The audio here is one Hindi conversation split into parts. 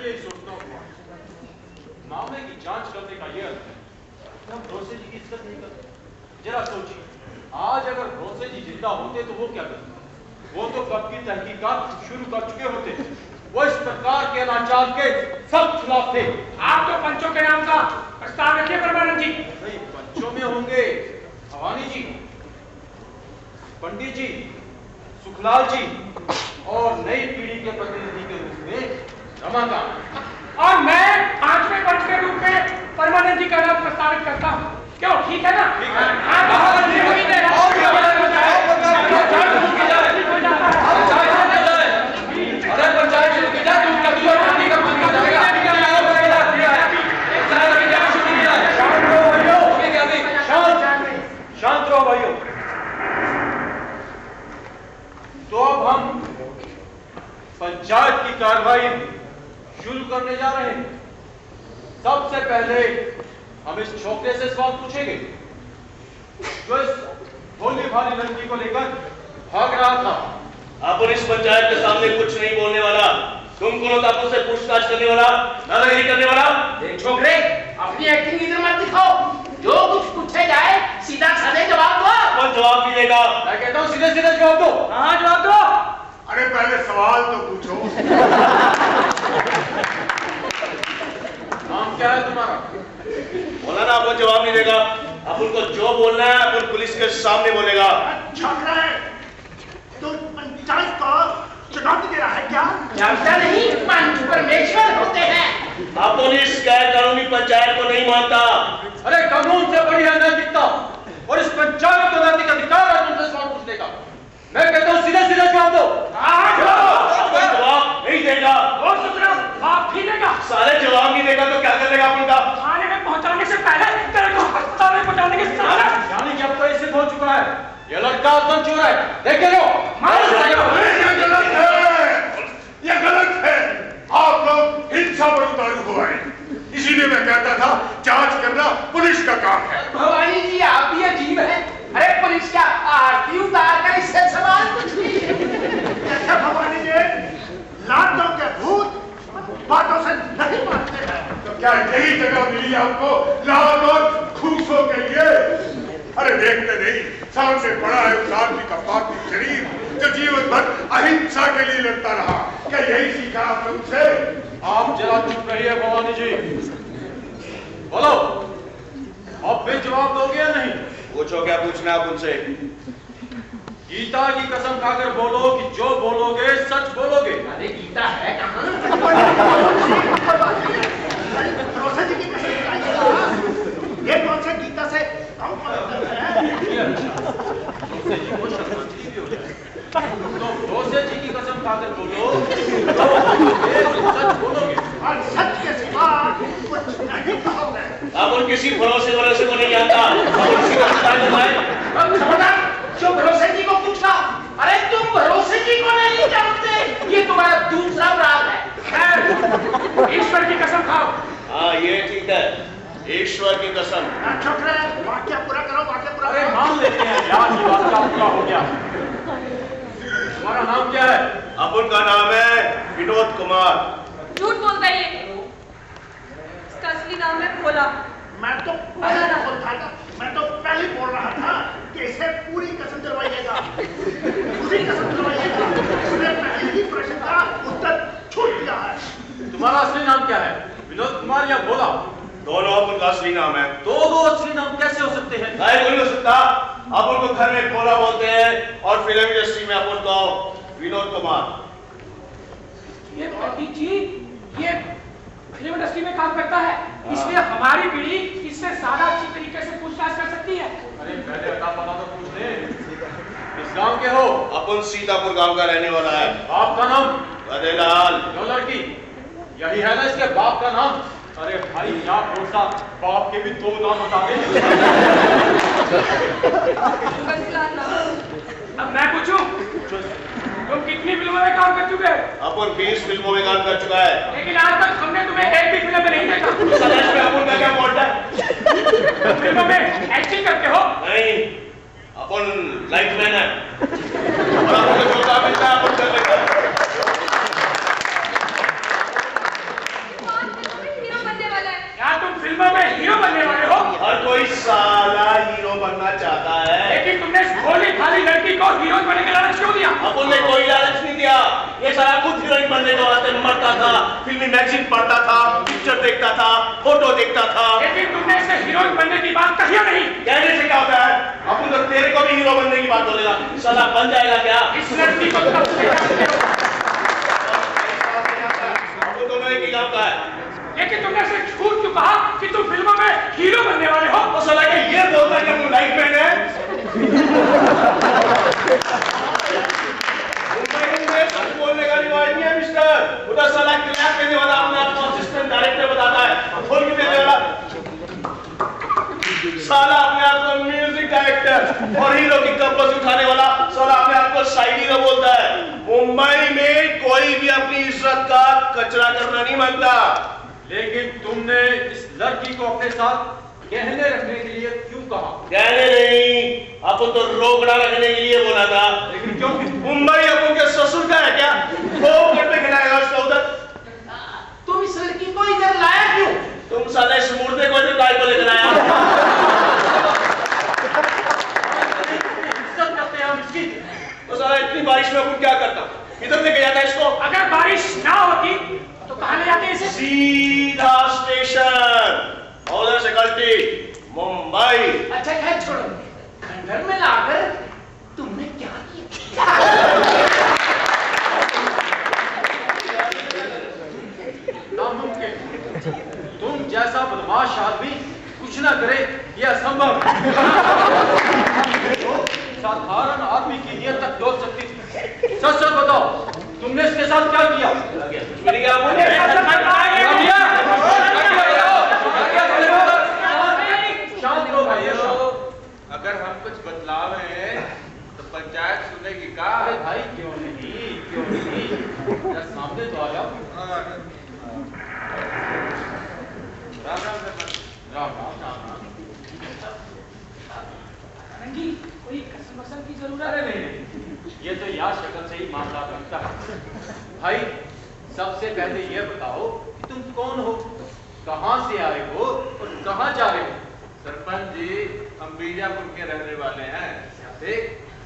भी यही सोचता हूँ, मामले की जांच करने का ये अर्थ है हम भरोसे जी की इज्जत नहीं करते। जरा सोचिए, आज अगर भरोसे जी जिंदा होते तो वो क्या करते? वो तो कब की तहकीकात शुरू कर चुके होते। वो इस प्रकार के अनाचार के सब खिलाफ थे। आप तो पंचों के नाम का प्रस्ताव रखिए परमानंद जी। नहीं, पंचों में होंगे भवानी जी, पंडित जी, सुखलाल जी और नई पीढ़ी के प्रतिनिधि के रूप में रमाकांत। और मैं 5वें पंच के रूप में परमानंद जी का नाम प्रस्तावित करता हूँ। क्यों, ठीक है ना? ठीक है। शांत रहो भाइयों। तो अब हम पंचायत की कार्रवाई शुरू करने जा रहे हैं। सबसे पहले हम इस छोकरे से सवाल पूछेंगे जो इस भोली भाली लड़की को लेकर भाग रहा था। आप इस पंचायत के सामने कुछ नहीं बोलने वाला, तुम कौन तापों से पूछताछ करने वाला, नादागिरी करने वाला? छोकरे, अपनी एक्टिंग इधर मत दिखाओ। जो कुछ पूछे जाए सीधा साधे जवाब दो। कौन जवाब भी देगा? मैं कहता हूँ सीधे सीधे जवाब दो। हाँ, जवाब दो। अरे पहले सवाल तो पूछो। नाम क्या है तुम्हारा? बोला ना, आपको जवाब नहीं देगा। आप उनको जो बोलना है अपन पुलिस के सामने बोलेगा। छोकरा है तो पंचायत को चुनौती दे रहा है क्या? जानता नहीं, पंच परमेश्वर होते हैं। अपन इस गैर कानूनी पंचायत को नहीं मानता। अरे कानून से बड़ी है नैतिकता और इस पंचायत को नैतिक अधिकार है तुमसे सवाल पूछने का। मैं कहता हूँ सीधे सीधे जवाब दो। कोई जवाब नहीं देगा। और सुतराम, आप ही देगा। सारे जवाब नहीं देगा तो क्या करेगा अपन का? थाने में पहुंचाने से पहले तेरे को अस्पताल में पहुंचाने के साथ यानी कि अब तो इससे हो चुका है, ये लड़का एकदम चोर है। देख लो, ये गलत है। आप लोग हिंसा पर उतारू हुआ है, इसीलिए मैं कहता था जांच करना पुलिस का काम है। भवानी जी, आप भी अजीब है। अरे पुलिस क्या आरती उतार कर इससे सवाल पूछ लीजिए। अच्छा भवानी जी, लातों के भूत बातों से नहीं मानते हैं, तो क्या यही जगह मिली आपको लात और खूसों के लिए? अरे देखते नहीं, सामने पड़ा है उस आदमी का पार्थिव शरीर जो जीवन भर अहिंसा के लिए लड़ता रहा। क्या यही सीखा आप तुमसे? आप जरा चुप रहिए भवानी जी। बोलो, अब भी जवाब दोगे या नहीं? पूछो, क्या पूछना आप उनसे? गीता की कसम खाकर बोलो कि जो बोलोगे सच बोलोगे। अरे गीता है कहाँ? भरोसा जी की कसम खाइएगा। ये कौन सा गीता से कम पवित्र है? भरोसे जी को शर्मांदगी भी हो जाए। तो भरोसे जी की कसम खाकर बोलो, जो बोलोगे सच बोलोगे। और सच के सिवा कुछ नहीं कहोगे। आप उन किसी भरोसे को नहीं जानता। आप उसी को बताए। जो भरोसे जी को पूछा, अरे तुम भरोसे जी को नहीं जानते, ये तुम्हारा दूसरा अपराध है। ईश्वर की कसम खाओ। हाँ, ये ठीक है, ईश्वर की कसम। छोकरे, वाक्य पूरा करो, वाक्य पूरा अरे करो। मान लेते हैं यार, ये बात का पूरा हो गया। तुम्हारा नाम क्या है? अपन का नाम है विनोद कुमार। झूठ बोलता है ये। इसका असली नाम है भोला। मैं तो पहले बोल रहा था कि इसे पूरी कसम दिलवाइएगा, पूरी कसम दिलवाइएगा। उसने पहले ही प्रश्न का उत्तर छूट दिया है। तुम्हारा असली नाम क्या है? विनोद कुमार या भोला? दोनों अपन का असली नाम है। दो असली नाम कैसे हो सकते हैं? नहीं हो सकता। अपन को घर में भोला बोलते हैं और फिल्म इंडस्ट्री में अपन को विनोद कुमार। ये पंडित जी, ये फिल्म इंडस्ट्री में काम करता है, इसलिए हमारी पीढ़ी इससे ज्यादा अच्छी तरीके से पूछताछ कर सकती है। अरे पहले अता पता तो पूछ ले। किस गांव के हो? अपन सीतापुर गांव का रहने वाला है। आपका नाम? गधेलाल। क्यों लड़की, यही है ना इसके बाप का नाम? अरे भाई, यहाँ बोलता बाप के भी दो नाम बता दे। बंसीलाल नाम। अब मैं पूछूं, तुम कितनी फिल्मों में काम कर चुके हो? अपन 20 फिल्मों में काम कर चुका है। लेकिन आज तक हमने तुम्हें एक भी फिल्म में नहीं देखा। समाज में अपन का क्या बोलता है? फिल्मों में एक्टिंग करते हो? नहीं, अपन लाइटमैन है और अपन को जो काम मिलता है अपन कर लेते हैं। हीरोइन बनने का लालच क्यों दिया? अपन ने कोई लालच नहीं दिया। ये साला खुद हीरोइन बनने के वास्ते मरता था, फिल्मी मैगजीन पढ़ता था, पिक्चर देखता था, फोटो देखता था। लेकिन तुमने इसे हीरोइन बनने की बात कही नहीं। कहने से क्या होता है? अपन तो तेरे को भी हीरो बनने की बात बोलेगा। साला बन जाएगा क्या? इस लड़की को कब से आपको दोनों एक ही काम का है। लेकिन तुमने ऐसे झूठ क्यों कहा कि तुम फिल्मों में हीरो बनने वाले हो? तो साला के ये बोलता है कि हम लाइफ मैन है। सच बोलने का रिवाज नहीं है मिस्टर। उधर साला क्लैप देने वाला अपने आप को असिस्टेंट डायरेक्टर बताता है, खोल के देने वाला साला अपने आप को म्यूजिक डायरेक्टर और हीरो की कंपोज उठाने वाला साला अपने आप को साइड हीरो बोलता है। मुंबई में कोई भी अपनी इज्जत का कचरा करना नहीं मानता। लेकिन तुमने इस लड़की को अपने साथ गहने रखने के लिए क्यों कहा? कहने नहीं, अपन तो रोकड़ा रखने के लिए बोला था। लेकिन क्यों? मुंबई अपन के ससुर का है क्या? खूब करते खिलाएगा उसका उधर। तुम इस लड़की को इधर लाया क्यों? तुम साले इस मुर्दे को इधर काय को लेकर आया? इज्जत करते हैं हम इसकी। तो साला इतनी बारिश में अपन क्या करता? इधर लेके जाता इसको। अगर बारिश ना होती तो कहां ले जाते इसे? सीधा स्टेशन, उधर से गलती मुंबई। अच्छा खैर छोड़ो, खंडहर में लाकर तुमने क्या किया? नामुमकिन। तुम जैसा बदमाश आदमी कुछ ना करे यह असंभव है। साधारण आदमी की नियत तक डोल सकती थी। सच सच बताओ, तुमने इसके साथ क्या किया? मेरी क्या बोले? शांत रहो भाई, शांत। अगर हम कुछ बतलावे तो पंचायत सुनेगी का? अरे भाई क्यों नहीं, जरा सामने तो आ जाओ। राम राम सरपंच। राम राम राम राम। रंगी, कोई कसम वसम की जरूरत अरे है? नहीं, ये तो यार शक्ल से ही मामला बनता है। भाई सबसे पहले ये बताओ कि तुम कौन हो, कहाँ से आए हो और कहाँ जा रहे हो? सरपंच जी, हम बीजापुर के रहने वाले हैं, ठीक?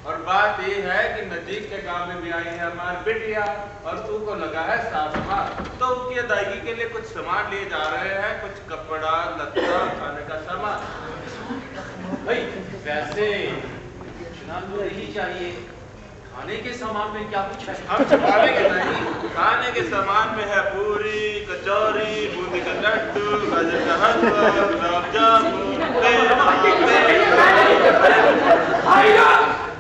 और बात ये है कि नजीक के गांव में भी आई है हमारी बिटिया और तू को लगा है सामान, तो उसकी अदायगी के लिए कुछ सामान लिए जा रहे हैं, कुछ कपड़ा लत्ता खाने का सामान। भाई वैसे पूछना तो नहीं चाहिए, खाने के सामान में क्या कुछ है? हम छुपाएंगे नहीं, खाने के सामान में है पूरी, कचौरी, बूंदी का लड्डू, गाजर का हलवा, गुलाब जामुन।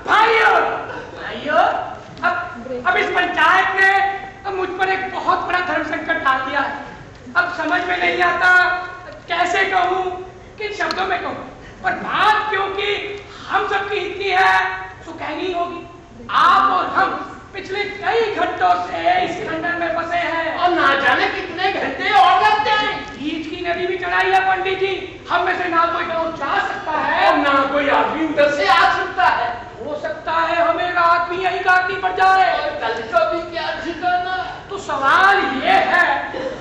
भाइयों, अब इस पंचायत ने मुझ पर एक बहुत बड़ा धर्म संकट डाल दिया है। अब समझ में नहीं आता कैसे कहूँ, किन शब्दों में कहूँ। पर बात क्योंकि हम सबकी इतनी है तो कहनी होगी। आप और हम पिछले कई घंटों से इस खंडर में बसे हैं और ना जाने कितने घंटे और लगते हैं। बीच की नदी भी चढ़ाई है पंडित जी। हम में से ना कोई गाँव जा सकता है और ना कोई आदमी उधर से आ सकता है। हो सकता है हमें रात भी यहीं काटनी पड़ जाए। और कल का भी क्या ठिकाना। तो सवाल ये है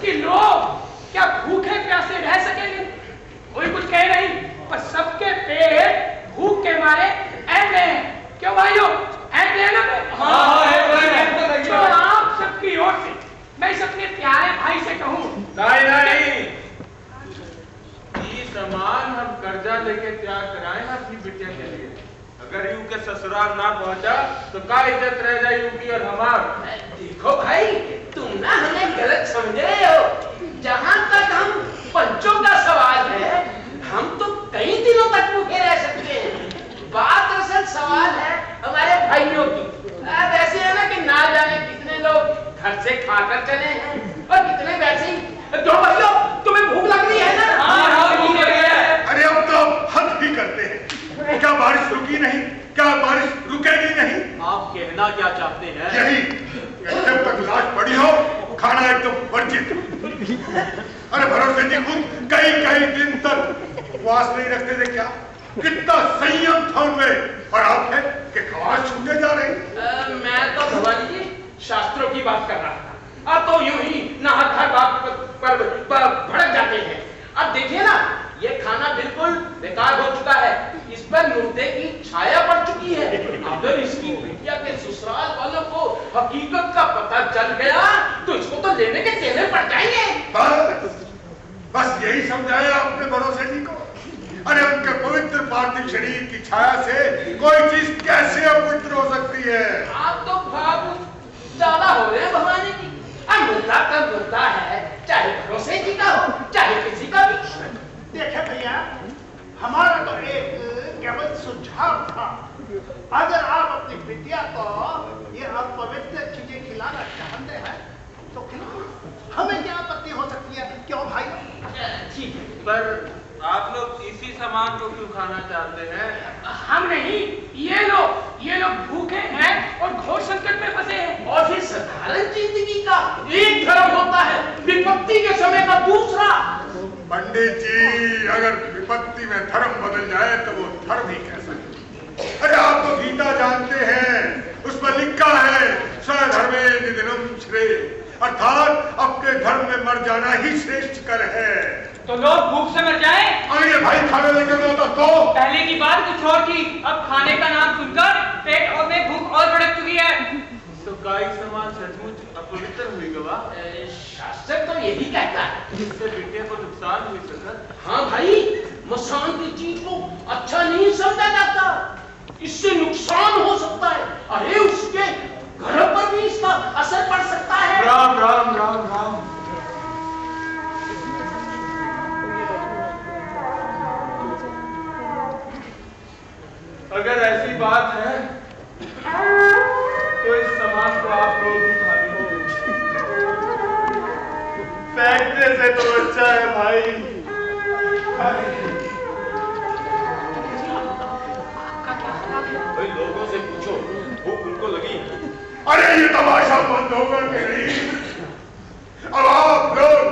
कि लोग क्या भूखे प्यासे रह सकेंगे? कोई कुछ कह नहीं, पर सबके पेट भूख के मारे ऐंठ रहे हैं। क्यों भाइयों, ऐंठ रहे ना? तो आप सबकी ओर से मैं इस अपने प्यारे भाई से कहूँ, नहीं, ये सामान हम कर्जा लेके तैयार कराए हैं अपनी बिटिया के लिए। अगर यूं के ससुराल ना पहुंचा तो क्या इज्जत रह जाए यूं की और हमार। देखो भाई, तुम ना हमें गलत समझ रहे हो। जहाँ तक हम पंचों का सवाल है, हम तो कई दिनों तक भूखे रह सकते हैं। बात असल सवाल है हमारे भाइयों की। वैसे है ना कि ना जाने कितने लोग घर से खाकर चले हैं और कितने वैसे ही। दो भाइयों, तुम्हें भूख लग रही है ना? हाँ, भूख लगी है। अरे अब तो हद ही करते हैं। क्या बारिश रुकी नहीं? क्या बारिश रुकेगी नहीं? आप कहना क्या चाहते हैं? यही, जब तक लाश पड़ी हो खाना एकदम वर्जित। अरे भरोसे जी खुद कई दिन तक उपवास नहीं रखते थे क्या? कितना संयम था उनमें, और आप है कि खवास छूटे जा रहे। मैं तो भवानी जी शास्त्रों की बात कर रहा था। अब तो यूं ही नहाकर बात पर भड़क जाते हैं। अब देखिए ना, ये खाना बिल्कुल बेकार हो चुका है। इस पर मुर्दे की छाया पड़ चुकी है। अगर इसकी पता चल गया तो इसको तो लेने के देने पड़ जाएंगे। बस यही समझाया अपने भरोसे जी को। अरे उनके पवित्र पार्थिव शरीर की छाया से कोई चीज कैसे अपवित्र हो सकती है? आप तो भावुक ज्यादा हो रहे हैं भवानी जी। मुद्दा का मुद्दा है, चाहे भरोसे जी का हो चाहे किसी का भी। देखे भैया, हमारा तो एक केवल सुझाव था, अगर आप अपनी बिटिया को ये अपवित्र चीजें खिलाना चाहते हैं तो खिलाओ, हमें क्या आपत्ति हो सकती है, क्यों भाई? ठीक है, पर आप लोग इसी सामान को क्यों खाना चाहते हैं? हम नहीं, ये लोग भूखे हैं और घोर संकट में फंसे हैं। और फिर साधारण जिंदगी का एक धर्म होता है, विपत्ति के समय का दूसरा। पंडित जी, अगर विपत्ति में धर्म बदल जाए तो वो धर्म ही कैसा है? अरे आप तो गीता जानते हैं, उस पर लिखा है स्वधर्मे निधनम श्रेय, अर्थात अपने धर्म में मर जाना ही श्रेष्ठ कर है। तो लोग भूख से मर जाएं? अरे भाई खाना लेकर दो तो पहले की बात कुछ और थी, अब खाने का नाम सुनकर पेट और में भूख और भड़क चुकी है। तो गाय समान सचमुच अपवित्र हुई गवाह। शास्त्र तो यही कहता है। इससे बिटिया को नुकसान हुई सकर। हाँ भाई, मसान की चीज को अच्छा नहीं समझा जाता, इससे नुकसान हो सकता है। अरे उसके घर पर भी इसका असर पड़ सकता है। राम राम राम राम। अगर ऐसी बात है तो इस सामान को आप लोग ही खा लो। फेंकने से तो अच्छा है भाई। भाई लोगों से पूछो, भूख उनको लगी? अरे ये तमाशा बंद होगा कि नहीं? अब आप लोग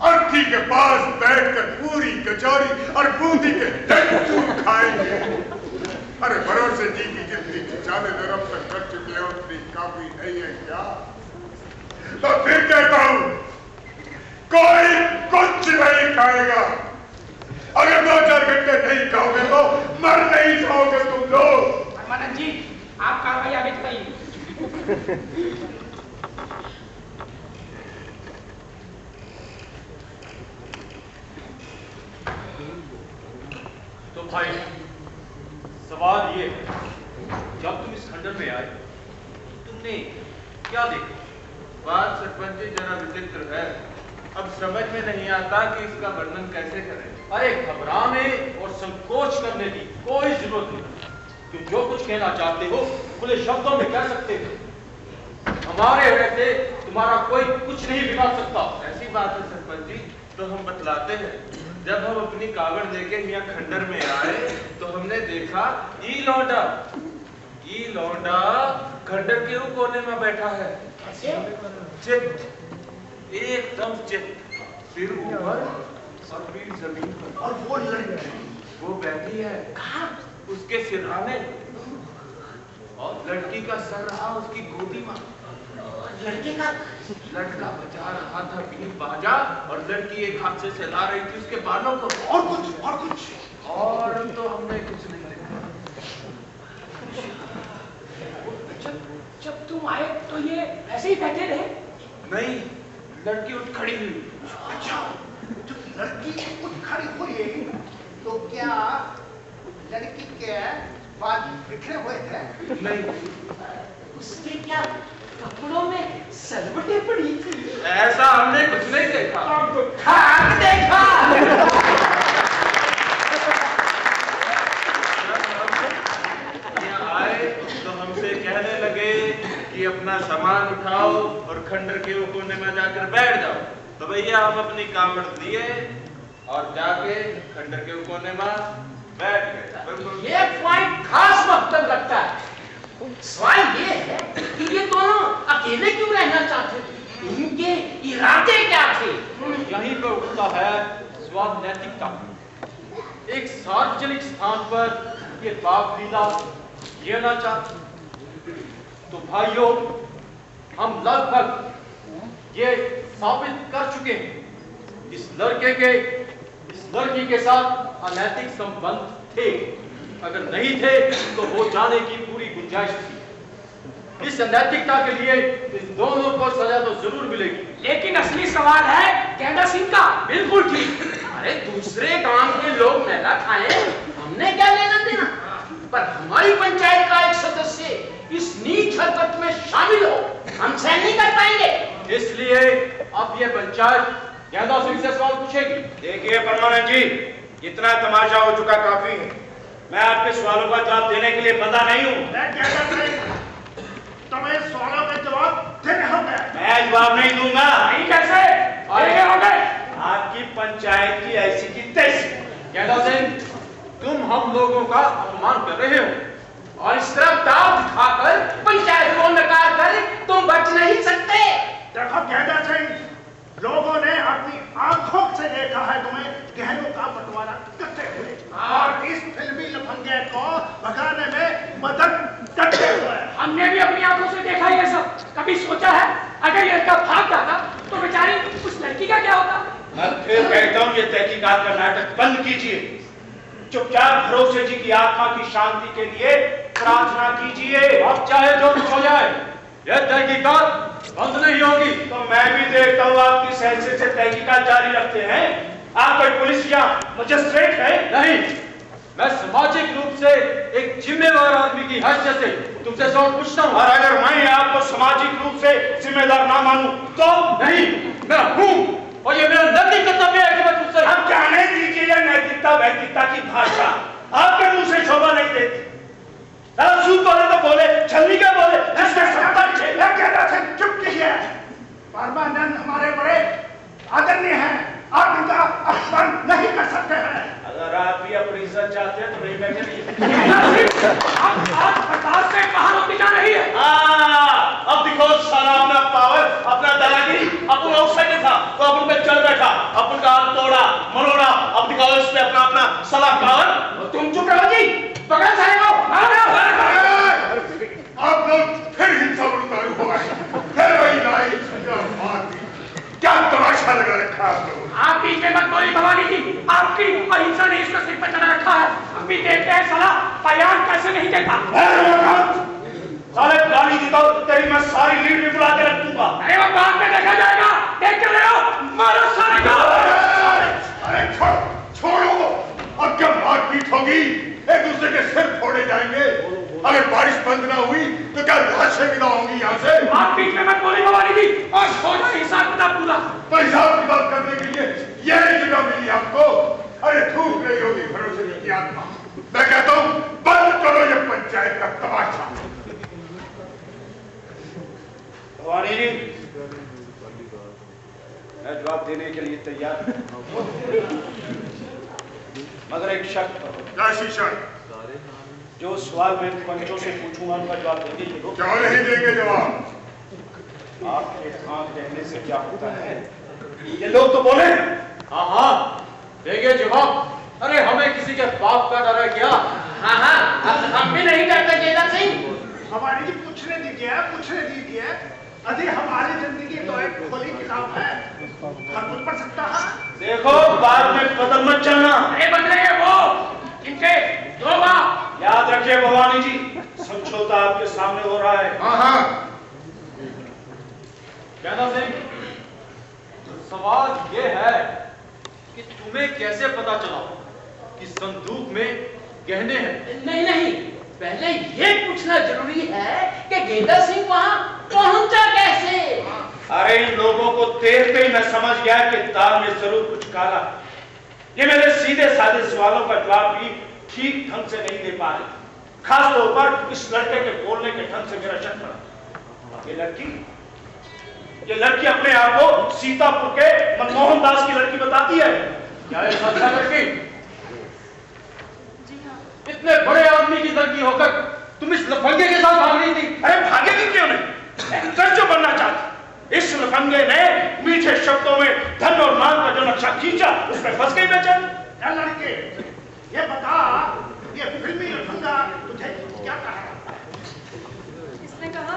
अर्थी के पास बैठकर पूरी कचौरी और बूंदी के डंडू खाएंगे। अरे भरोसे जी की जितनी खिंचाने नरम तक कर चुके हैं उतनी काफी नहीं है क्या? तो फिर कहता हूं, कोई कुछ नहीं खाएगा। अगर 2-4 घंटे नहीं खाओगे तो मर नहीं जाओगे तुम लोग। परमानंद जी, आप कार्रवाई आगे बताइए। तो भाई सवाल ये है, जब तुम इस खंडर में आए तुमने क्या देखा? बात सरपंच जी जरा विचित्र है। अब समझ में नहीं आता कि इसका वर्णन कैसे करें। अरे घबराने और संकोच करने की कोई जरूरत नहीं। तुम जो कुछ कहना चाहते हो खुले शब्दों में कह सकते हो। हमारे रहते तुम्हारा कोई कुछ नहीं बिगाड़ सकता। ऐसी बात है सरपंच जी, तो हम बतलाते हैं। जब हम अपनी कावड़ लेके यहाँ खंडर में आए तो हमने देखा ई लौंडा खंडर के ऊ कोने में बैठा है। चित, एकदम चित, सिर ऊपर और पीठ जमीन पर। और वो लड़की, वो बैठी है कहाँ? उसके सिरहाने, और लड़की का सर रहा उसकी गोदी में। लड़के का लड़का बजा रहा था बीन बाजा और लड़की एक हाथ से चला रही थी उसके बालों को। और कुछ और तो हमने कुछ नहीं देखा। जब तुम आए तो ये ऐसे ही बैठे रहे? नहीं, लड़की उठ खड़ी हुई। अच्छा, जब लड़की उठ खड़ी हुई तो क्या लड़की के बाल बिखरे हुए थे? नहीं, उसके क्या कपड़ों में सलवटें पड़ी थी? ऐसा हमने कुछ नहीं देखा। हाँ देखा। यहाँ आए तो हमसे कहने लगे कि अपना सामान उठाओ और खंडर के वो कोने में जाकर बैठ जाओ। तो भैया हम अपनी कावड़ लिए और जाके खंडर के वो कोने में बैठ गए। ये पॉइंट खास मतलब लगता है। सवाल ये है कि ये दोनों अकेले क्यों रहना चाहते थे? इनके इरादे क्या थे? यहीं पर उठता है स्वाद नैतिकता। एक सार्वजनिक स्थान पर ये बाप लीला लेना चाहते। तो भाइयों, हम लगभग ये साबित कर चुके हैं इस लड़की के साथ अनैतिक संबंध थे। अगर नहीं थे तो वो जाने की पूरी गुंजाइश थी। इस अनैतिकता के लिए इन दोनों को सजा तो जरूर मिलेगी। लेकिन असली सवाल है गेंदा सिंह का। बिल्कुल ठीक। अरे दूसरे गांव के लोग मैला खाएं, हमने क्या लेना देना? पर हमारी पंचायत का एक सदस्य इस नीच हरकत में शामिल हो, हम सहन नहीं कर पाएंगे। इसलिए अब ये पंचायत गेंदा सिंह से सवाल पूछेगी। देखिए परमानंद जी, इतना तमाशा हो चुका काफी है। मैं आपके सवालों का जवाब देने के लिए बंदा नहीं हूँ। तुम्हें सवालों के जवाब देने होंगे। मैं जवाब नहीं दूंगा। नहीं कैसे? अरे हो गए। आपकी पंचायत की ऐसी की तैसी। गेंदा सिंह, तुम हम लोगों का अपमान कर रहे हो और इस तरफ दाव दिखाकर पंचायत को नकार कर तुम बच नहीं सकते। देखो गेंदा सिंह, लोगों ने अपनी आंखों से देखा है तुम्हें गहनों का बंटवारा करते हुए और इस फिल्मी लफंगे को भगाने में मदद करते हुए। हमने भी अपनी आंखों से देखा ये सब। कभी सोचा है अगर ये लड़का भाग जाता तो बेचारी उस लड़की का क्या होता? मैं फिर कहता हूँ, ये तहकीकात का नाटक बंद कीजिए। चुपचाप भरोसे जी की आत्मा की शांति के लिए प्रार्थना कीजिए। अब चाहे जो कुछ हो जाए, यह तहकीकात बंद नहीं होगी। तो मैं भी देखता हूँ आप किस हैसियत से तहकीकात जारी रखते हैं। आप कोई पुलिस या मजिस्ट्रेट है? नहीं, मैं सामाजिक रूप से एक जिम्मेदार आदमी की हैसियत से तुमसे सवाल पूछता हूँ। और अगर मैं आपको सामाजिक रूप से जिम्मेदार ना मानूं तो? नहीं, मैं हूँ और ये मेरा नैतिक कर्तव्य है कि मैं तुमसे। आप जाने दीजिए या नैतिकता वैतिकता की भाषा आपके मुंह से शोभा नहीं देती। सूद बोले तो बोले, छलनी क्या बोले, जिसमें सत्ता से चुप कीजिए। परमानंद हमारे बड़े आदरणीय हैं, आप उनका अपमान नहीं कर सकते हैं। अगर आप भी अपनी इज्जत चाहते हैं तो नहीं बैठे नहीं। आप बर्दाश्त से बाहर होती जा रही है। अब दिखो साला अपना पावर, अपना दादागिरी। अपन आउटसाइडर था तो अपन पे चढ़ बैठा, अपन का हाथ तोड़ा मरोड़ा। अब दिखाओ इसमें अपना अपना साला पावर। तुम चुप रहो जी, पकड़ सारे को। आप लोग फिर हिंसा में उतारू हो गए। फिर वही लड़ाई क्या तमाशा लगा रखा आप लोगों ने। आप बीच में मत बोली भवानी जी, आपकी अहिंसा ने इसको सिर पर चढ़ा रखा है। हम भी देखते हैं साला बयान कैसे नहीं देता। साले गाली देता हूं, तेरी मैं सारी लीड भी बुला के रख दूंगा। अरे वो बाद में देखा जाएगा, देख कर रहे हो, मारो सारे को। अरे छोड़ो, अब क्या मारपीट होगी, एक दूसरे के सिर फोड़े जाएंगे। अगर बारिश बंद ना हुई तो क्या लाशें विदा होंगी यहाँ से? आप बीच में मत बोली भवानी जी, और छोड़ो हिसाब किताब पूरा। तो हिसाब किताब करने के लिए यही जगह मिली आपको। अरे थूक रही होगी भरोसे की आत्मा। मैं कहता हूँ बंद करो ये पंचायत का तमाशा। भवानी जी, मैं जवाब देने के लिए तैयार हूं, मगर एक शर्त पर। क्या शर्त? जो सवाल मैं पंचों से पूछूंगा उनका जवाब देंगे ये लोग। क्यों नहीं देंगे जवाब? आपके हाँ कहने से क्या होता है? ये लोग तो बोले। हाँ, देंगे जवाब। अरे हमें किसी के बाप का डर है क्या? हाँ, हम भी नहीं डरते गेंदा सिंह। हमारी जी पूछने दीजिए। अरे हमारी जिंदगी तो एक खुली किताब है, हर कुछ पढ़ सकता है। देखो बाद में कदम मत चलना। अरे बदले वो इनके दो बाप। याद रखिए भवानी जी, समझौता आपके सामने हो रहा है। हाँ। गेंदा सिंह, सवाल ये है कि तुम्हें कैसे पता चला कि संदूक में गहने हैं? नहीं, पहले ये पूछना जरूरी है कि गेंदा सिंह वहां पहुंचा कैसे? अरे इन लोगों को देखते ही मैं समझ गया कि दाल में जरूर कुछ काला। ये मेरे सीधे साधे सवालों का जवाब भी ठीक ढंग से नहीं दे पा रहे। खास तौर पर इस लड़के के बोलने के ढंग से मेरा शक पड़ा। ये लड़की अपने आप को सीतापुर के मनमोहन दास की लड़की बताती है। क्या ये सच है लड़की? जी हाँ। इतने बड़े आदमी की लड़की होकर तुम इस लफंगे के साथ भाग रही थी? अरे भागेगी क्यों नहीं? सच जो बनना चाहती। इस लफंगे ने मीठे शब्दों में धन और मान का जो नक्शा खींचा उसमें फंस गई बेचारी। क्या लड़के, ये बता, ये फिल्मी लफंगा तुझे क्या कहा? इसने कहा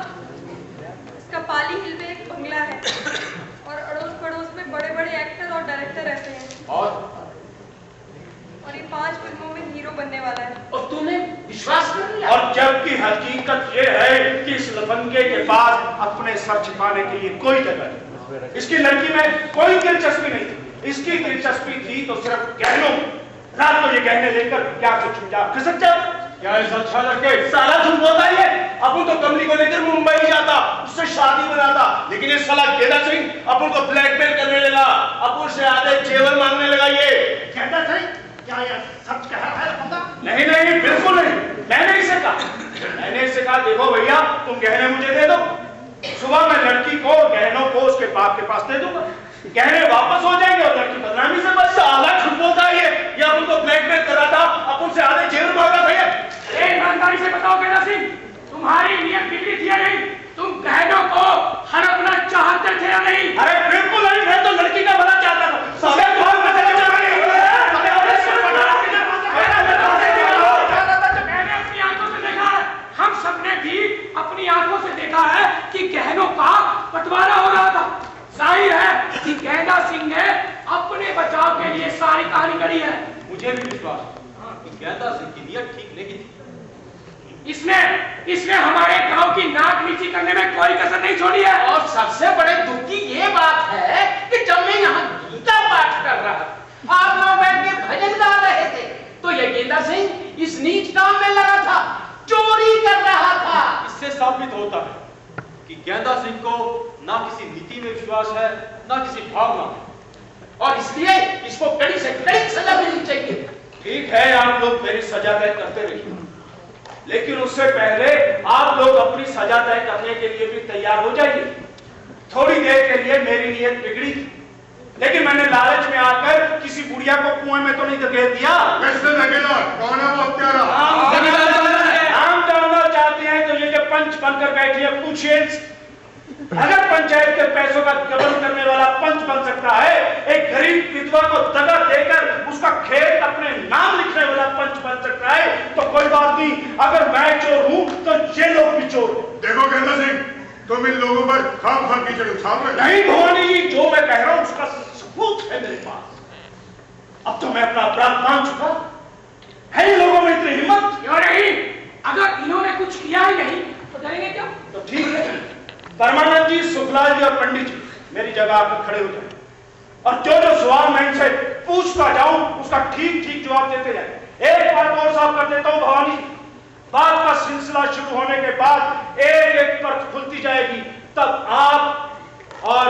इसका पाली हिल में एक बंगला है और अड़ोस पड़ोस में बड़े बड़े एक्टर और डायरेक्टर रहते हैं और ये 5 फिल्मों में हीरो बनने वाला है। और तूने विश्वास कर लिया? और जबकि हकीकत ये है कि इस बनके के बाद अपने सर छिपाने के लिए कोई जगह नहीं। इसकी लड़की में कोई दिलचस्पी नहीं थी। इसकी दिलचस्पी थी तो सिर्फ गहनों। रात को ये गहने लेकर क्या से छुप जा खिसक जाता। क्या ऐसा अच्छा लड़के साला झूठ बोलता है ये। अपन तो कमली को लेकर मुंबई जाता, उससे शादी बनाता, लेकिन ये साला गेंदा सिंह अपन को ब्लैकमेल करने लगा, अपन से आधे जेवर मांगने लगा। ये कहता था क्या यह सच कह रहा है बंदा? नहीं नहीं बिल्कुल नहीं, मैंने इसे कहा देखो भैया तुम गहने मुझे दे दो, सुबह मैं लड़की को गहनों को उसके बाप के पास दे दूंगा, गहने वापस हो जाएंगे और लड़की बदनामी से बच। साला झूठ बोलता है ये अपन को ब्लैकमेल कर रहा था, अपन से आधे जेवर मांग रहा था ये। ईमानदारी से बताओ गेंदा सिंह, तुम्हारी नीयत बिगड़ी थी या नहीं? तुम गहनों को हड़पना चाहते थे या नहीं? अरे बिल्कुल नहीं, मैं तो लड़की का भला चाहता था। साले मैंने अपनी आंखों से देखा है, हम सबने भी अपनी आंखों से देखा है कि गहनों का बंटवारा हो रहा था। जाहिर है कि गेंदा सिंह ने अपने बचाव के लिए सारी कहानी गढ़ी है। मुझे भी विश्वास है कि गेंदा सिंह की नीयत ठीक नहीं थी। इसने हमारे गांव की नाक नीची करने में कोई कसर नहीं छोड़ी है। और सबसे बड़े दुख की ये बात है कि जब मैं यहाँ गीता पाठ कर रहा था, आप लोग बैठ के भजन गा रहे थे, तो ये गेंदा सिंह इस नीच काम में लगा था, चोरी कर रहा था। इससे साबित होता है कि गेंदा सिंह को ना किसी नीति में विश्वास है, ना किसी भावना में, और इसलिए इसको कड़ी से कड़ी सजा मिलनी चाहिए। ठीक है, आप लोग मेरी सजा तय करते रहिए, लेकिन उससे पहले आप लोग अपनी सजा तय करने के लिए भी तैयार हो जाइए। थोड़ी देर के लिए मेरी नीयत बिगड़ी थी, लेकिन मैंने लालच में आकर किसी बुढ़िया को कुएं में तो नहीं धकेल दिया। कैसे धकेला? कौन है वो हत्यारा? नाम जानना चाहते हैं तो ये जो पंच बनकर बैठी है पूछिए। अगर पंचायत के पैसों का गबन करने वाला पंच बन सकता है, एक गरीब विधवा को दगा देकर उसका खेत अपने नाम लिखने वाला पंच बन सकता है, तो कोई बात नहीं। अगर मैं चोर हूं तो ये लोग भी चोर। देखो गेंदा सिंह, तुम इन लोगों पर खाम कीचड़ उछाल रहे। नहीं भवानी जी, जो मैं कह रहा हूं उसका सबूत है मेरे पास। अब तो मैं अपना अपराध मान चुका है। इन लोगों में इतनी हिम्मत क्यों नहीं? अगर इन्होंने कुछ किया ही नहीं तो डरेंगे क्यों? तो ठीक है, परमानंद जी, सुखलाल जी और पंडित जी मेरी जगह आकर खड़े हो जाए और जो जो सवाल मैं इनसे पूछता जाऊं उसका ठीक ठीक जवाब देते जाए। एक बात और साफ कर देता हूं भवानी, बात का सिलसिला शुरू होने के बाद एक एक परत खुलती जाएगी, तब आप और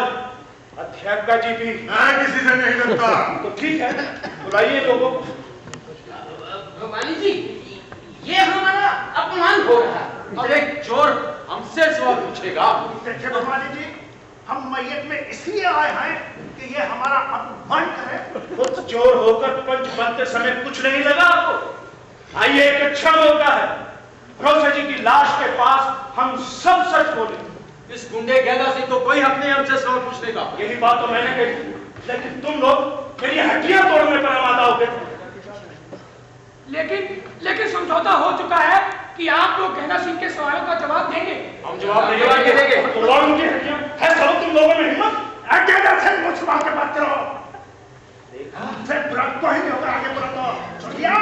अध्यापिका जी भी। मैं किसी से नहीं डरता। तो ठीक है, बुलाइए लोगों को। भवानी जी, ये हमारा अपमान हो रहा है। अब एक चोर हमसे सवाल पूछेगा। देखिए भवानी जी, हम मैयत में इसलिए आए हैं कि ये हमारा अपमान करे। खुद चोर होकर पंच बनते समय कुछ नहीं लगा आपको? आइए, एक अच्छा मौका है, भरोसे जी की लाश के पास हम सब सच बोले। इस गुंडे गेंदा सिंह को कोई हक नहीं हमसे सवाल पूछने का। यही बात तो मैंने कही, लेकिन तुम लोग मेरी हड्डियां तोड़ने पर आमादा हो गए। लेकिन समझौता हो चुका है कि आप लोग गेंदा सिंह के सवालों का जवाब देंगे। हम जवाब नहीं देंगे। तोड़ मुझे हड्डियां है सब तुम लोगों में हिम्मत। गेंदा सिंह मुझ छुपा के बात करो। देखा, फिर बुरा कोई नहीं होगा आगे बुरा तो छोड़िया।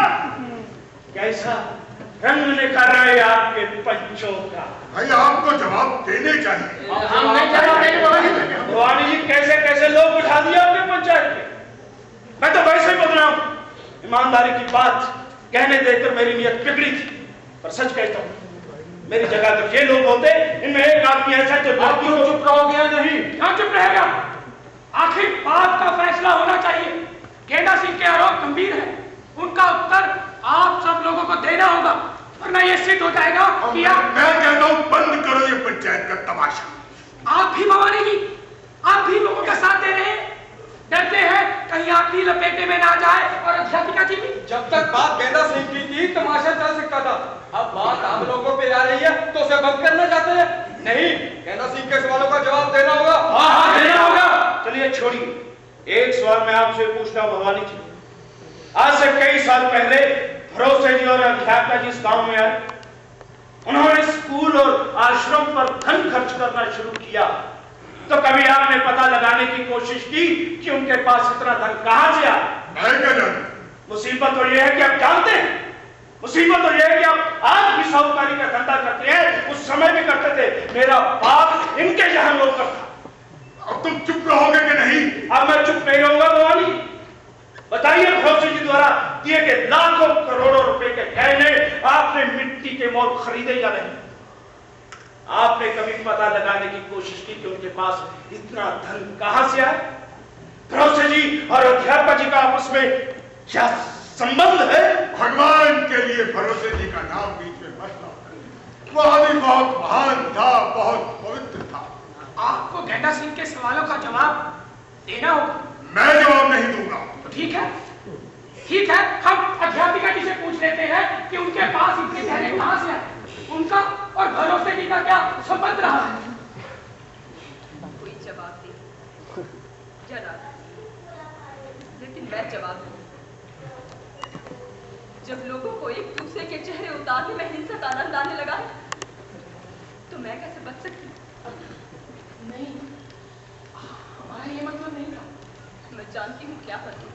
कैसा रंग निखर रहा है आपके पंचों का। भाई आपको जवाब देने चाहिए। हम नहीं जवाब देंगे भवानी। भवानी जी, कैसे कैसे लोग उठा दिए आपने पंचायत के। मैं तो वैसे ही बदला हूं। ईमानदारी की बात कहने देकर मेरी नीयत बिगड़ी थी, पर सच कहता हूं, मेरी जगह अगर ये लोग होते, इनमें एक आदमी ऐसा जो बाकी को चुप रहोगे या नहीं? क्या चुप रहेगा? आखिर बात का फैसला होना चाहिए। गेंदा सिंह के आरोप गंभीर है, उनका उत्तर आप सब लोगों को देना होगा, वरना ये सिद्ध हो जाएगा कि मैं कहता हूं बंद करो ये पंचायत का तमाशा। आप भी भवानी जी, आप भी लोगों का साथ दे रहे हैं। डरते हैं कहीं आप भी लपेटे में ना जाए और अध्यापिका जी भी। जब तक बात गेंदा सिंह की थी तमाशा चल सकता था, अब बात हम लोगों पे आ रही है तो उसे बंद करना चाहते हैं? नहीं, गेंदा सिंह के सवालों का जवाब देना होगा। हाँ, देना होगा। चलिए छोड़िए, एक सवाल मैं आपसे पूछता हूं भवानी जी। आज से कई साल पहले भरोसे जी और अध्यापिका जी इस गांव में आए। उन्होंने स्कूल और आश्रम पर धन खर्च करना शुरू किया, तो कभी आपने पता लगाने की कोशिश की कि उनके पास इतना धन कहां से आया? मुसीबत तो यह है कि आप जानते हैं मुसीबत तो यह है कि आप आज भी साहूकारी का धंधा करते हैं, उस समय भी करते थे। मेरा बाप इनके यहाँ नौकर था। अब तुम चुप रहोगे कि नहीं? अब मैं चुप नहीं रहूंगा भवानी। बताइए भरोसे जी द्वारा दिए गए लाखों करोड़ों रुपए के गहने आपने मिट्टी के मोल खरीदे या नहीं? आपने कभी पता लगाने की कोशिश की कि उनके पास इतना धन कहां से आया? भरोसे जी और अध्यापक जी का आपस में क्या संबंध है? भगवान के लिए भरोसे जी का नाम बीच में मत लाओ। वह भी बहुत महान था, बहुत पवित्र था। आपको गेंदा सिंह के सवालों का जवाब देना होगा। मैं जवाब नहीं दूंगा। तो ठीक है, ठीक है, हम अध्यापिका जी से पूछ लेते हैं कि उनके पास इतने गहने कहां से आए। उनका और भरोसे जी का क्या संबंध रहा है? कोई जवाब दे जरा, लेकिन मैं जवाब दूं। जब लोगों को एक दूसरे के चेहरे उतारने में हिंसक आनंद आने लगा है, तो मैं कैसे बच सकती? नहीं, हमारा ये मतलब नहीं था। मैं जानती हूँ क्या फर्क है।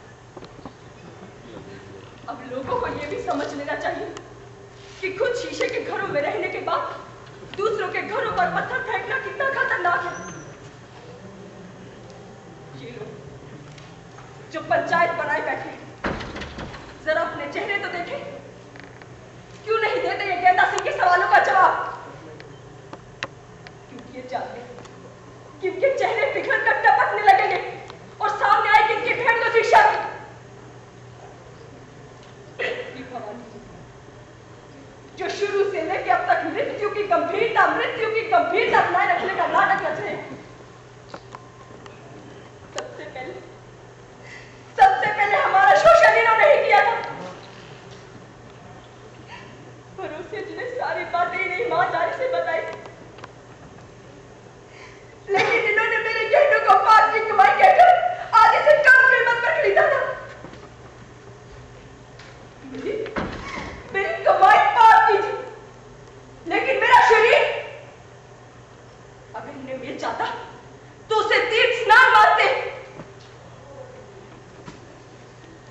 अब लोगों को ये भी समझ लेना चाहिए कि खुद शीशे के घरों में रहने के बाद दूसरों के घरों पर पत्थर फेंकना कितना खतरनाक है। ये लोग जो पंचायत बनाए बैठे, जरा अपने चेहरे तो देखें। क्यों नहीं देते ये गेंदा सिंह के सवालों का जवाब? क्योंकि ये जानते हैं कि इनके चेहरे बिखर कर टपकने लगेंगे और सामने आए कि इनकी भेड़ को शिक्षा की। जो शुरू से लेकर अब तक मृत्यु की गंभीरता बनाए रखने का नाटक रच रहे हैं। सबसे पहले हमारा शोषण इन्होंने ही किया था। भरोसे जी ने सारी बातें इन्हें ईमानदारी से बताई, लेकिन इन्होंने मेरे गहनों को पाप की कमाई कहकर आधे से कम कीमत पर खरीदा था। मेरी कमाई पाप की थी, लेकिन मेरा शरीर, अगर इन्हें मिल जाता तो उसे तीर्थ स्नान मानते।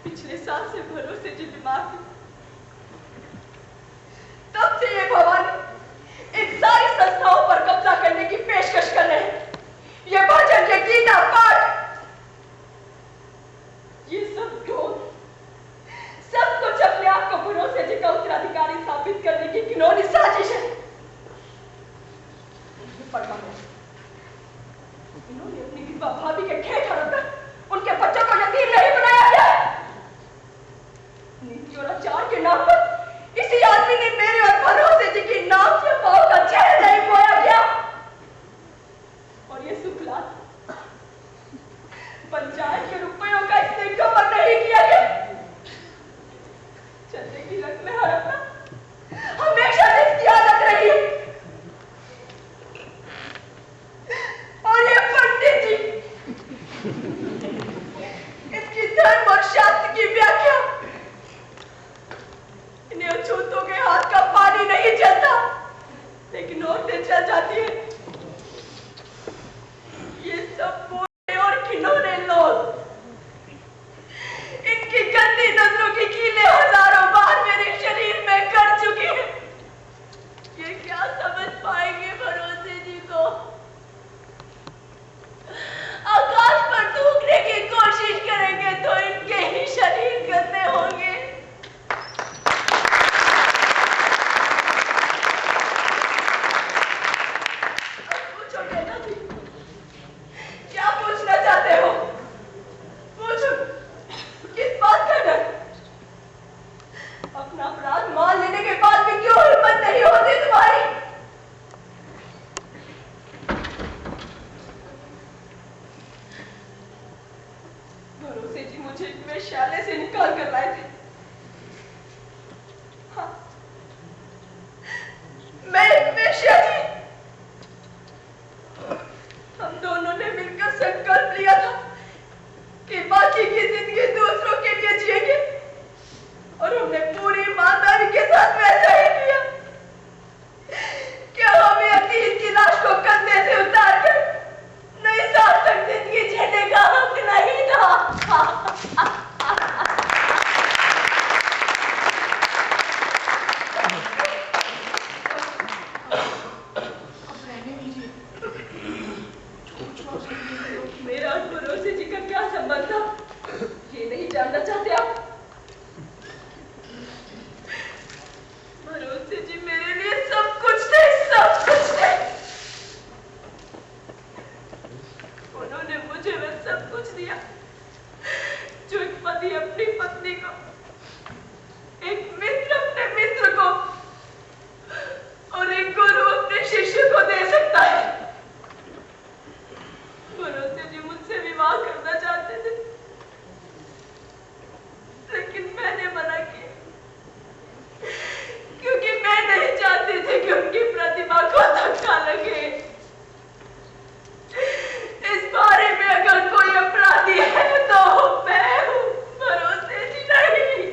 पिछले साल से भरोसे जी बीमार थे, तब से ये भवानी इन सारी संस्थाओं पर कब्जा करने की पेशकश कर रहे हैं। ये भजन, ये गीता पाठ, ये सब ढोल, सब कुछ अपने आप को भरोसे जी का उत्तराधिकारी साबित करने की घिनौनी साजिश है। इन्होंने अपनी विधवा भाभी के खेत हड़पकर उनके बच्चों को यतीम नहीं बनाया गया। नीति और आचार के नाम पर इसी आदमी ने मेरे और भरोसे जी की नाम से पाव का चेहरा नहीं बोया गया। और ये सुखलाल पंचायत के रुपयों का इसने कवर नहीं किया गया। चंदे की रंग में हड़पना हमेशा इसकी आदत रही है। और ये पंडित जी, इसकी धर्म और शास्त्र की व्याख्या, इन्हें अछूतों के हाथ का पानी नहीं चलता, लेकिन औरतें चल जाती है। ये सब बोले और खिलौने लोग, इनकी गंदी नजरों की कीलें हजारों बार मेरे शरीर में कर चुकी है। ये क्या समझ पाएंगे भरोसे जी को? आकाश पर थूकने की कोशिश करेंगे तो इनके ही शरीर गंदे होंगे। अब पूछो गेंदा सिंह, क्या पूछना चाहते हो? पूछो, किस बात का डर? अपना अपराध मान लेने के बाद भी क्यों हिम्मत नहीं होती तुम्हारी? भरोसे जी मुझे एक वेश्यालय से निकाल कर लाए थे। हाँ, मैं एक वेश्या थी। हम दोनों ने मिलकर संकल्प लिया था कि बाकी की जिंदगी दूसरों के लिए जिएंगे, और हमने पूरी ईमानदारी के साथ वैसा ही किया। क्या हमें अतीत की लाश को कंधे से उतार कर नई सार्थक जिंदगी जीने का हक नहीं था? मुझे वह सब कुछ दिया जो एक पति अपनी पत्नी को, एक मित्र अपने मित्र को और एक गुरु अपने शिष्य को दे सकता है। भरोसे जी मुझसे विवाह करना चाहते थे, लेकिन मैंने मना किया, क्योंकि मैं नहीं चाहती थी कि उनकी प्रतिभा को धक्का लगे। इस बारे में अगर कोई अपराधी है तो मैं हूँ, भरोसे जी नहीं।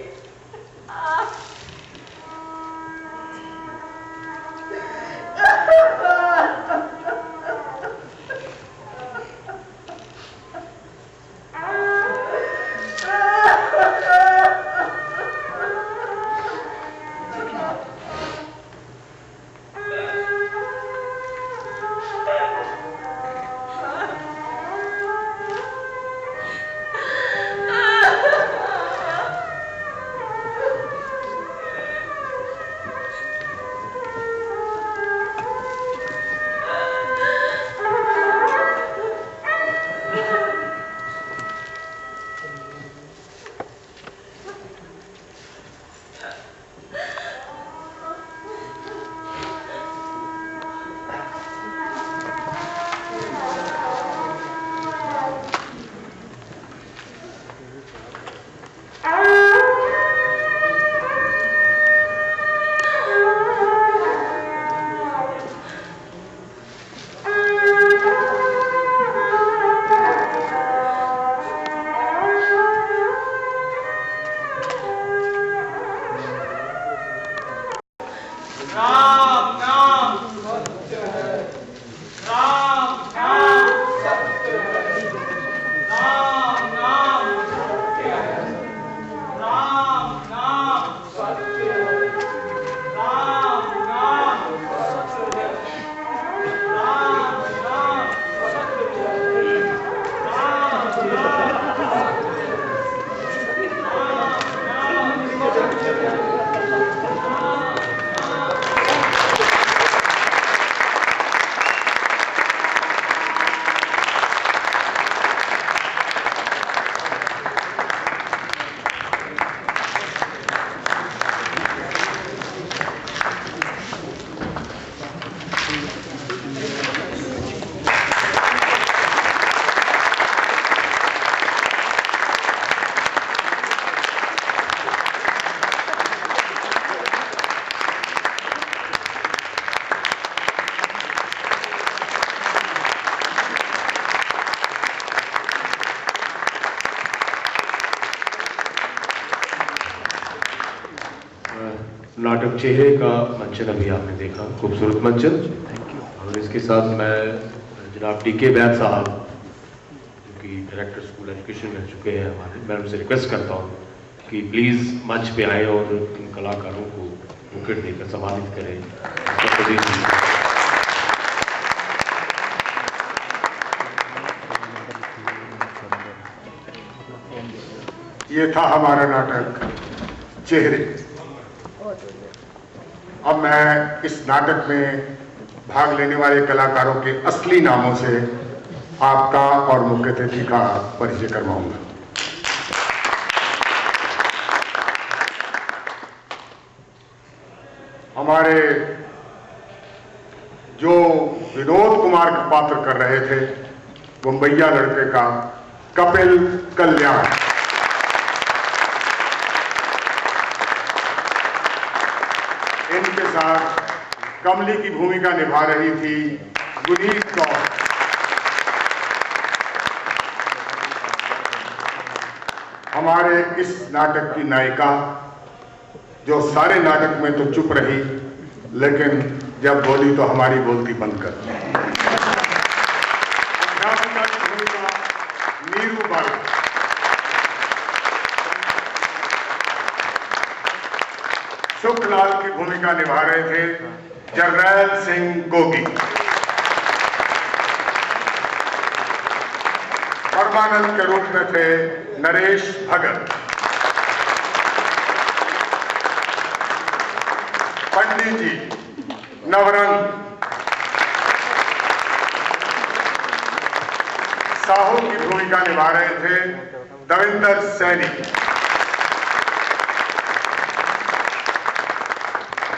नाटक चेहरे का मंचन अभी आपने देखा, खूबसूरत मंचन। और इसके साथ मैं जनाब डी.के. बैद साहब जो कि डायरेक्टर स्कूल एजुकेशन रह चुके हैं हमारे, मैं उनसे रिक्वेस्ट करता हूँ कि प्लीज़ मंच पे आए और इन कलाकारों को बुकेट देकर सम्मानित करें। ये था हमारा नाटक चेहरे। अब मैं इस नाटक में भाग लेने वाले कलाकारों के असली नामों से आपका और मुख्य अतिथि का परिचय करवाऊंगा। हमारे जो विनोद कुमार का पात्र कर रहे थे, मुंबईया लड़के का कपिल कल्याण। इनके साथ कमली की भूमिका निभा रही थी गुनीत कौर। हमारे इस नाटक की नायिका जो सारे नाटक में तो चुप रही, लेकिन जब बोली तो हमारी बोलती बंद कर दी। भूमिका नीरू बाला। सुखलाल की भूमिका निभा रहे थे जरनैल सिंह गोगी। परमानंद के रूप में थे नरेश भगत। पंडित जी नवरंग। साहू की भूमिका निभा रहे थे दविंदर सैनी।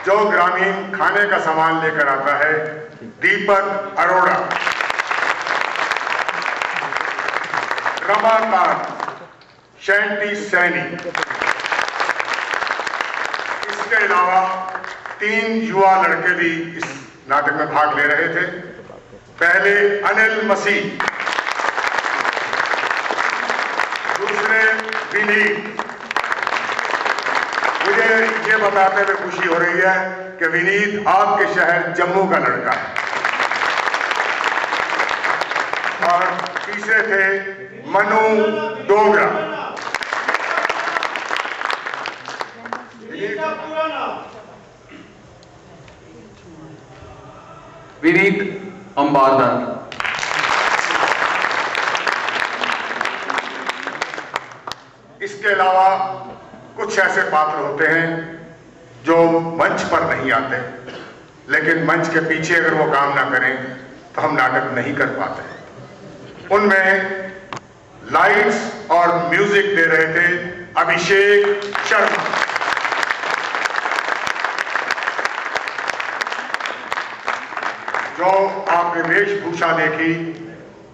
जो ग्रामीण खाने का सामान लेकर आता है दीपक अरोड़ा। रमाकांत शैंटी सैनी। इसके अलावा 3 युवा लड़के भी इस नाटक में भाग ले रहे थे। पहले अनिल मसीह, दूसरे विनीत। मुझे ये बताते हुए खुशी हो रही है कि विनीत आपके शहर जम्मू का लड़का है। और तीसरे थे मनु डोगरा। विनीत अंबारदार। इसके अलावा कुछ ऐसे पात्र होते हैं जो मंच पर नहीं आते, लेकिन मंच के पीछे अगर वो काम ना करें तो हम नाटक नहीं कर पाते। उनमें लाइट्स और म्यूजिक दे रहे थे अभिषेक शर्मा। जो आपने वेशभूषा देखी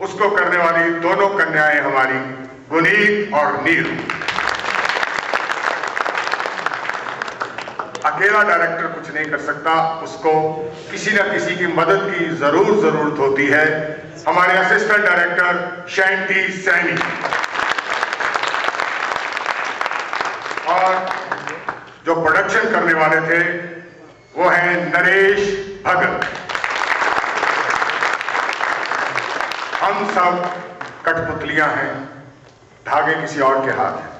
उसको करने वाली दोनों कन्याएं हमारी गुनीत और नीरू। अकेला डायरेक्टर कुछ नहीं कर सकता, उसको किसी न किसी की मदद की जरूरत होती है। हमारे असिस्टेंट डायरेक्टर शैंटी सैनी और जो प्रोडक्शन करने वाले थे वो हैं नरेश भगत। हम सब कठपुतलियां हैं, धागे किसी और के हाथ हैं।